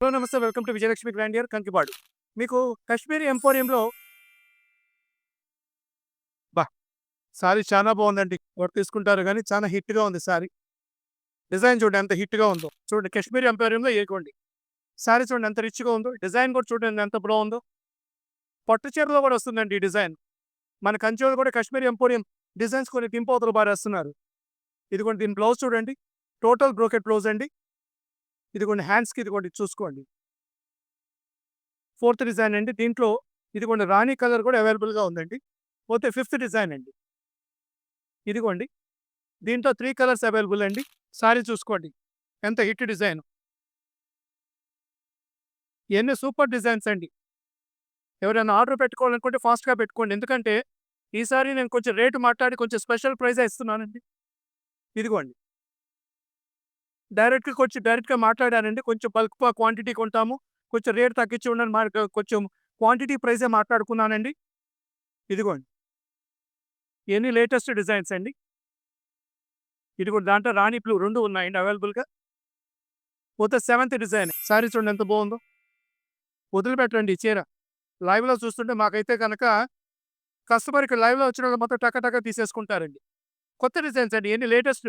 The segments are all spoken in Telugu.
హలో నమస్తే. Welcome to Vijayalakshmi Grandeur Kankipadu. మీకు కాశ్మీరీ ఎంపోరియంలో అబ్బా! సారీ చాలా బావుందండి. ఎవరు తీసుకుంటారో గానీ చాలా హిట్‌గా ఉంది సారీ. డిజైన్ చూడండి ఎంత హిట్‌గా ఉందో. చూడండి కాశ్మీరీ ఎంపోరియంలో ఇగోండి. సారీ చూడండి ఎంత రిచ్‌గా ఉందో. డిజైన్ కూడా చూడండి ఎంత బావుందో. పట్టు చీరలో కూడా వస్తుందండి ఈ డిజైన్. మన కంచిలో కూడా కాశ్మీరీ ఎంపోరియం డిజైన్స్ కొన్ని పింపోతలు బారేస్తున్నారు. ఇదిగోండి దీని బ్లౌజ్ చూడండి. టోటల్ బ్రోకెట్ బ్లౌజ్ అండి. ఇదిగోండి హ్యాండ్స్‌కి ఇదిగోండి చూసుకోండి. ఫోర్త్ డిజైన్ అండి. దీంట్లో ఇదిగోండి రాణి కలర్ కూడా అవైలబుల్‌గా ఉందండి. పోతే ఫిఫ్త్ డిజైన్ అండి. ఇదిగోండి. దీంట్లో 3 కలర్స్ అవైలబుల్ అండి. సారీ చూసుకోండి. ఎంత హిట్ డిజైన్. ఇయన్నీ సూపర్ డిజైన్స్ అండి. ఎవరైనా ఆర్డర్ పెట్టుకోవాలనుకుంటే ఫాస్ట్‌గా పెట్టుకోండి. ఎందుకంటే ఈసారి నేను కొంచెం రేట్ మాట్లాడి కొంచెం స్పెషల్ ప్రైజే ఇస్తున్నానండి. ఇదిగోండి. డైరెక్ట్‌గా మాట్లాడానండి. కొంచెం బల్క్ క్వాంటిటీ కొంటాము. కొంచెం రేట్ తగ్గించి ఉండండి. మనకు కొంచెం క్వాంటిటీ ప్రైజే మాట్లాడుకున్నానండి. ఇదిగోండి. ఇయన్నీ లేటెస్ట్ డిజైన్స్ అండి. ఇదిగోండి దాంట్లో రాణి బ్లూ 2 ఉన్నాయండి అవైలబుల్‌గా. పోతే సెవెంత్ డిజైన్. సారీ చూడండి ఎంత బావుందో. వదిలిపెట్టరండి ఈ చీర. లైవ్‌లో చూస్తుంటే మాకైతే గనక కస్టమర్‌కి లైవ్‌లో వచ్చినోళ్ళు మొత్తం టక టక తీసేసుకుంటారండి. కొత్త డిజైన్స్ అండి. ఇయన్నీ లేటెస్ట్.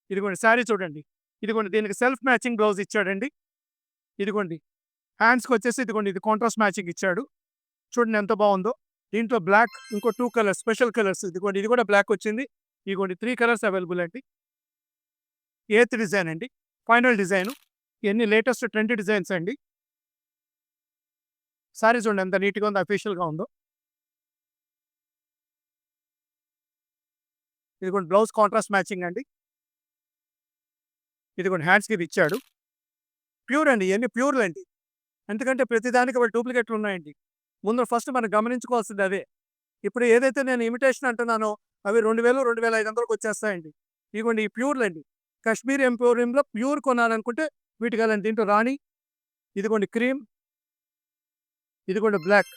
ఇదిగోండి శారీ చూడండి. ఇదిగోండి దీనికి సెల్ఫ్ మ్యాచింగ్ బ్లౌజ్ ఇచ్చాడండి. ఇదిగోండి. హ్యాండ్స్‌కొచ్చేసి ఇదిగోండి ఇది కాంట్రాస్ట్ మ్యాచింగ్ ఇచ్చాడు. చూడండి ఎంత బావుందో. దీంట్లో బ్లాక్ ఇంకో 2 కలర్స్ స్పెషల్ కలర్స్ ఇదిగోండి ఇది కూడా బ్లాక్ వచ్చింది. ఇదిగోండి 3 కలర్స్ అవైలబుల్ అండి. ఎయిత్ డిజైన్ అండి. Final design. ఇయన్నీ లేటెస్ట్ ట్రెండీ డిజైన్స్ అండి. శారీ చూడండి ఎంత నీట్‌గా ఉందో అఫీషియల్‌గా ఉందో. ఇదిగోండి బ్లౌజ్ కాంట్రాస్ట్ మ్యాచింగ్ అండి. ఇదిగోండి హ్యాండ్స్‌కి ఇది ఇచ్చాడు. ప్యూర్ అండి. ఇయన్నీ ప్యూర్‌లండి. ఎందుకంటే ప్రతిదానికి వాళ్ళు డూప్లికేట్లు ఉన్నాయండి. ముందు ఫస్ట్ మనం గమనించుకోవాల్సింది అదే. ఇప్పుడు ఏదైతే నేను ఇమిటేషన్ అంటున్నానో అవి 2000, 2500కి వచ్చేస్తాయండి. ఇదిగోండి ఈ ప్యూర్‌లండి. కాశ్మీర్ ఎంపోరియంలో ప్యూర్ కొనాలనుకుంటే వీటికెళ్ళండి. దీంట్లో రాణి, ఇదిగోండి క్రీమ్, ఇదిగోండి బ్లాక్.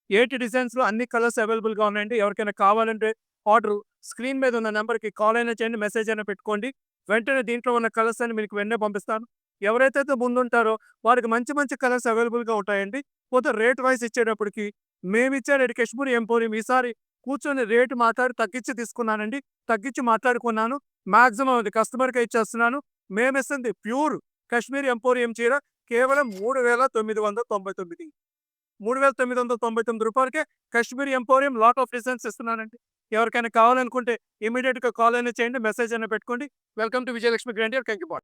8 డిజైన్స్‌లో అన్ని కలర్స్ అవైలబుల్‌గా ఉన్నాయండి. ఎవరికైనా కావాలంటే ఆర్డరు స్క్రీన్ మీద ఉన్న నంబర్‌కి కాల్ అయినా చేయండి, మెసేజ్ అయినా పెట్టుకోండి. వెంటనే దీంట్లో ఉన్న కలర్స్ అన్ని మీకు వెంటనే పంపిస్తాను. ఎవరైతే ముందుంటారో వారికి మంచి మంచి కలర్స్ అవైలబుల్‌గా ఉంటాయండి. పోతే రేట్ వైస్ ఇచ్చేటప్పటికి మేమిచ్చే రేట్ కాశ్మీర్ ఎంపోరియం ఈసారి కూర్చొని రేట్ మాట్లాడి తగ్గించి తీసుకున్నానండి. తగ్గించి మాట్లాడుకున్నాను. మాక్సిమం అది కస్టమర్‌కే ఇచ్చేస్తున్నాను. మేమిస్తుంది ప్యూర్ కాశ్మీర్ ఎంపోరియం చీర కేవలం 3999. రూ. 3999కే Kashmiri Emporium lot of designs ఇస్తున్నానండి. ఎవరికైనా కావాలనుకుంటే ఇమ్మీడియేట్‌గా కాల్ అయినా చేయండి. మెసేజ్ అయినా పెట్టుకోండి. Welcome to Vijayalakshmi Grandeur Kankipadu.